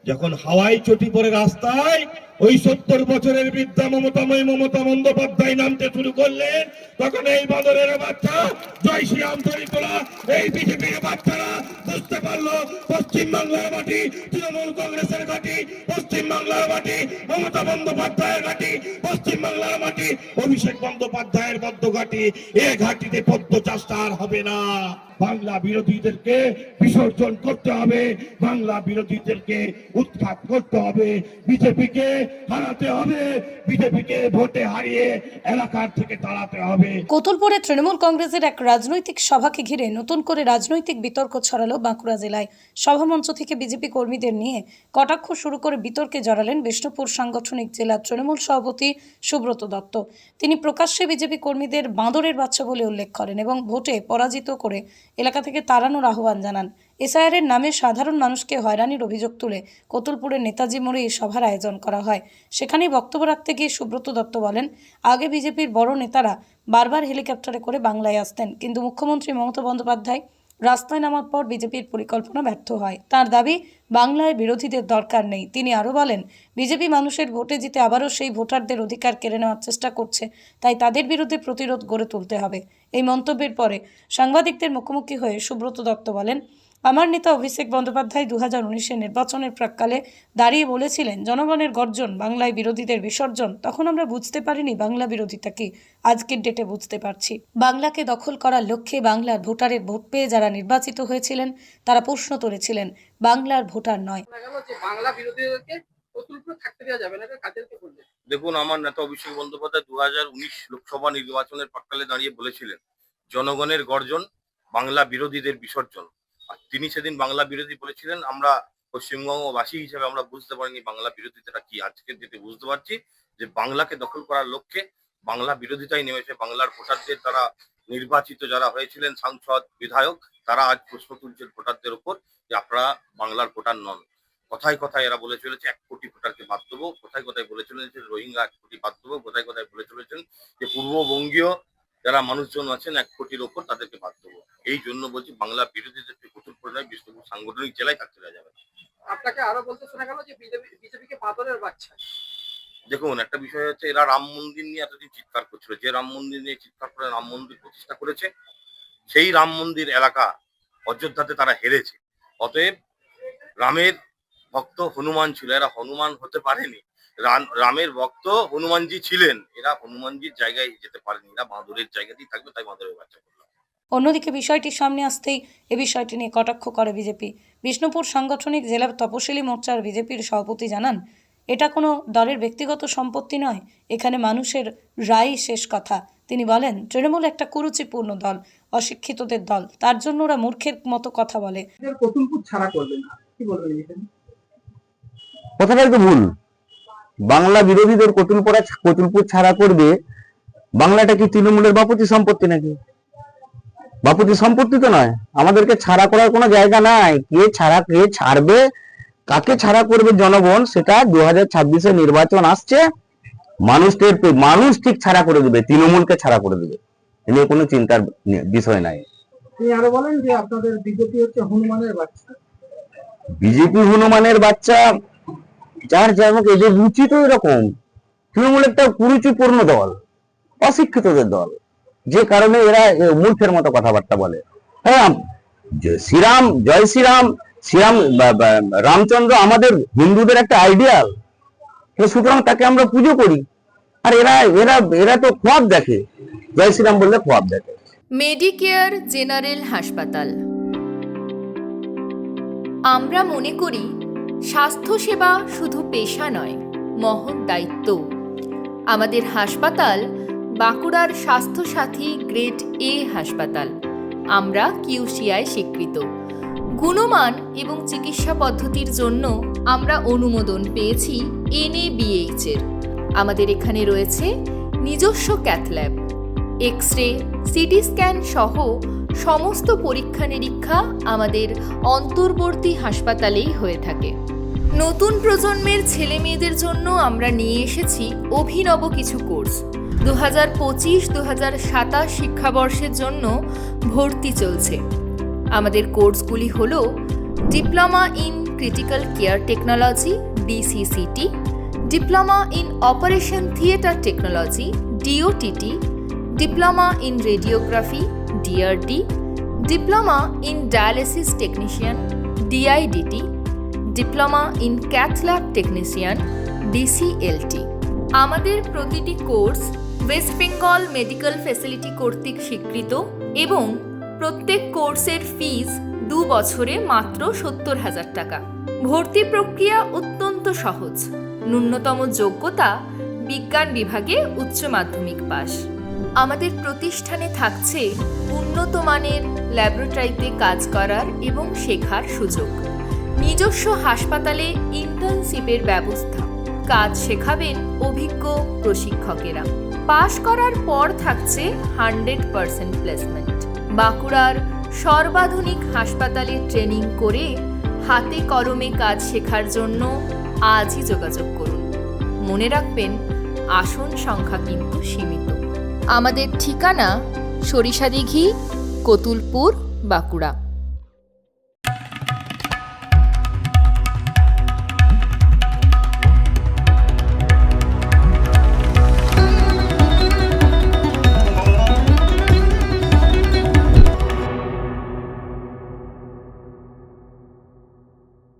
যখন হাওয়াই চটি পরে রাস্তায় ওই 70 বছরের বৃদ্ধা মমতা বন্দ্যোপাধ্যায় নামতে শুরু করলেন, তখন এই বাদরের বাচ্চা জয় শ্রীরাম তৈরি করা এই বিজেপির বাচ্চারা বুঝতে পারলো পশ্চিম বাংলার মাটি তৃণমূল কংগ্রেসের ঘাঁটি, পশ্চিম বাংলার মাটি মমতা বন্দ্যোপাধ্যায়ের ঘাঁটি, পশ্চিম বাংলার মাটি অভিষেক বন্দ্যোপাধ্যায়ের বদ্ধ ঘাঁটি। এ ঘাঁটিতে পদ্ম চাষটা আর হবে না। বাংলা বিরোধীদেরকে বিসর্জন করতে হবে, বাংলা বিরোধীদেরকে উৎখাত করতে হবে, বিজেপিকে হারাতে হবে, বিজেপিকে ভোটে হারিয়ে এলাকার থেকে তাড়াতে হবে। কোতুলপুরে তৃণমূল কংগ্রেসের এক রাজনৈতিক সভাকে ঘিরে নতুন করে রাজনৈতিক বিতর্ক ছড়ালো বাঁকুড়া জেলায়। সভামঞ্চ থেকে বিজেপি কর্মীদের নিয়ে কটাক্ষ শুরু করে বিতর্কে জড়ালেন বিষ্ণুপুর সাংগঠনিক জেলা তৃণমূল সভাপতি সুব্রত দত্ত। তিনি প্রকাশ্যে বিজেপি কর্মীদের বাঁদরের বাচ্চা বলে উল্লেখ করেন এবং ভোটে পরাজিত করে এলাকা থেকে তাড়ানোর আহ্বান জানান। এসআইআরের নামে সাধারণ মানুষকে হয়রানির অভিযোগ তুলে কোতুলপুরের নেতাজি মোড়ে এই সভার আয়োজন করা হয়। সেখানেই বক্তব্য রাখতে গিয়ে সুব্রত দত্ত বলেন, আগে বিজেপির বড় নেতারা বারবার হেলিকপ্টারে করে বাংলায় আসতেন, কিন্তু মুখ্যমন্ত্রী মমতা বন্দ্যোপাধ্যায় রাস্তায় নামার পর বিজেপির পরিকল্পনা ব্যর্থ হয়। তার দাবি, বাংলায় বিরোধীদের দরকার নেই। তিনি আরও বলেন, বিজেপি মানুষের ভোটে জিতে আবারও সেই ভোটারদের অধিকার কেড়ে নেওয়ার চেষ্টা করছে, তাই তাদের বিরুদ্ধে প্রতিরোধ গড়ে তুলতে হবে। এই মন্তব্যের পরে সাংবাদিকদের মুখোমুখি হয়ে সুব্রত দত্ত বলেন, আমার নেতা অভিষেক বন্দ্যোপাধ্যায় 2019-এর নির্বাচনের প্রাক্কালে দাঁড়িয়ে বলেছিলেন, জনগণের গর্জন, বাংলায় বিরোধীদের বিসর্জন। তখন আমরা বুঝতে পারিনি বাংলা বিরোধিতা কি, আজকের ডেটে বুঝতে পারছি। বাংলাকে দখল করার লক্ষ্যে বাংলার ভোটারের ভোট পেয়ে যারা নির্বাচিত হয়েছিলেন তারা প্রশ্ন তুলেছিলেন, বাংলার ভোটার নয়। দেখুন, আমার নেতা অভিষেক বন্দ্যোপাধ্যায় 2019 লোকসভা নির্বাচনের প্রাক্কালে দাঁড়িয়ে বলেছিলেন, জনগণের গর্জন, বাংলা বিরোধীদের বিসর্জন। আর তিনি সেদিন বাংলা বিরোধী বলেছিলেন। আমরা পশ্চিমবঙ্গবাসী হিসেবে আমরা বুঝতে পারিনি বাংলা বিরোধিতাটা কি। আজকের ডেটে বুঝতে পারছি যে বাংলাকে দখল করার লক্ষ্যে বাংলা বিরোধিতাই নেমেছে। বাংলার ভোটারদের দ্বারা নির্বাচিত যারা হয়েছিলেন সাংসদ, বিধায়ক, তারা আজ প্রশ্ন তুলছেন ভোটারদের উপর যে আপনারা বাংলার ভোটার নন। কথায় কথায় এরা বলে চলেছে 1 কোটি ভোটারকে বাদ দেবো, কোথায় কোথায় বলে চলেছে রোহিঙ্গা 1 কোটি বাদ দেবো, কোথায় কোথায় বলে চলেছেন যে পূর্ববঙ্গীয় যারা মানুষজন আছেন 1 কোটির ওপর তাদেরকে বাদ দেবো। এই জন্য বলছি, বাংলা বিরোধীদেরকে কোতুলপুরে নয়, বিষ্ণুপুর সাংগঠনিক জেলায় থাকতে দেওয়া যাবে। আপনাকে আরো বলতে শোনা গেল যে বিজেপিকে বাঁদরের বাচ্চা। দেখুন, একটা বিষয় হচ্ছে, এরা রাম মন্দির নিয়ে এতদিন চিৎকার করছিল। যে রাম মন্দির নিয়ে চিৎকার করে রাম মন্দির প্রতিষ্ঠা করেছে, সেই রাম মন্দির এলাকা অযোধ্যাতে তারা হেরেছে। অতএব রামের ভক্ত হনুমান ছিল, এরা হনুমান হতে পারেনি। রামের ভক্ত হনুমানজি ছিলেন, এরা হনুমানজির জায়গায় যেতে পারেনি, এরা বাঁদরের জায়গাতেই থাকবে, তাই বাঁদরের বাচ্চা করলাম। অন্যদিকে বিষয়টি সামনে আসতেই এ বিষয়টি নিয়ে কটাক্ষ করে বিজেপি। বিষ্ণুপুর সাংগঠনিক জেলা তপশিলি মোর্চার বিজেপির সভাপতি জানান, এটা কোনো দলের ব্যক্তিগত সম্পত্তি নয়, এখানে মানুষের রায়ই শেষ কথা। তিনি বলেন, তৃণমূল একটা কুরুচিপূর্ণ দল, অশিক্ষিতদের দল, তার জন্য ওরা মূর্খের মতো কথা বলে। কোতুলপুর ছাড়া করবে না, কি বলবেন এখানে? কথাটাই তো ভুল। বাংলা বিরোধীদের কোতুলপুর ছাড়া করবে। বাংলাটা কি তৃণমূলের বাপতি সম্পত্তি নাকি? বাপতি সম্পত্তি তো নয়। আমাদেরকে ছাড়া করার কোনো জায়গা নাই। কে ছাড়বে, কাকে ছাড়া করবে জনগণ, সেটা 2026-এ নির্বাচন আসছে। মানুষ ঠিক ছাড়া করে দেবে, তৃণমূলকে ছাড়া করে দেবে। এ নিয়ে কোনো চিন্তার বিষয় নাই। তিনি আরো বলেন যে আপনাদের বিজেপি হচ্ছে হনুমানের বাচ্চা। বিজেপি হনুমানের বাচ্চা, যার যেমন এদের রুচি তো এরকম। তৃণমূল একটা কুরুচিপূর্ণ দল, অশিক্ষিতদের দল, যে কারণে এরা মূর্খের মতো কথাবার্তা বলে। হ্যাঁ, জয় শ্রীরাম, রামচন্দ্র আমাদের হিন্দুদের একটা আইডিয়াল, সুতরাং তাকে আমরা পুজো করি। আর এরা তো খোয়াব দেখে, জয় শ্রীরাম বললে খোয়াব দেখে। মেডিকেয়ার জেনারেল হাসপাতাল। আমরা মনে করি স্বাস্থ্যসেবা শুধু পেশা নয়, মহৎ দায়িত্ব। আমাদের হাসপাতাল বাঁকুড়ার স্বাস্থ্যসাথী গ্রেড এ হাসপাতাল। আমরা কিউসিআই স্বীকৃত। গুণমান এবং চিকিৎসা পদ্ধতির জন্য আমরা অনুমোদন পেয়েছি NABH এর। আমাদের এখানে রয়েছে নিজস্ব ক্যাথল্যাব, এক্স-রে, সিটি স্ক্যান সহ সমস্ত পরীক্ষা নিরীক্ষা আমাদের অন্তর্বর্তী হাসপাতালেই হয়ে থাকে। নতুন প্রজন্মের ছেলে মেয়েদের জন্য আমরা নিয়ে এসেছি অভিনব কিছু কোর্স। 2025-2027 শিক্ষাবর্ষের জন্য ভর্তি চলছে। আমাদের কোর্সগুলি হল diploma in critical care technology DCCT, diploma in operation theatre technology DOTT, diploma in radiography DRD, diploma in dialysis technician DIDT, diploma in cath lab technician DCLT. আমাদের প্রতিটি course West Bengal medical facility কর্তৃক স্বীকৃত এবং প্রত্যেক কোর্সের ফিজ 2 বছরে মাত্র 70,000 টাকা। ভর্তি প্রক্রিয়া অত্যন্ত সহজ। ন্যূনতম যোগ্যতা বিজ্ঞান বিভাগে উচ্চ মাধ্যমিক পাস। আমাদের প্রতিষ্ঠানে থাকছে উন্নত মানের ল্যাবরেটরিতে কাজ করার এবং শেখার সুযোগ। নিজস্ব হাসপাতালে ইন্টার্নশিপের ব্যবস্থা। কাজ শেখাবেন অভিজ্ঞ প্রশিক্ষকেরা। পাশ করার পর থাকছে 100% প্লেসমেন্ট। বাঁকুড়ার সর্বাধুনিক হাসপাতালে ট্রেনিং করে হাতে কলমে কাজ শেখার জন্য আজই যোগাযোগ করুন। মনে রাখবেন, আসন সংখ্যা কিন্তু সীমিত। আমাদের ঠিকানা সরিষাদিঘি, কতুলপুর, বাঁকুড়া।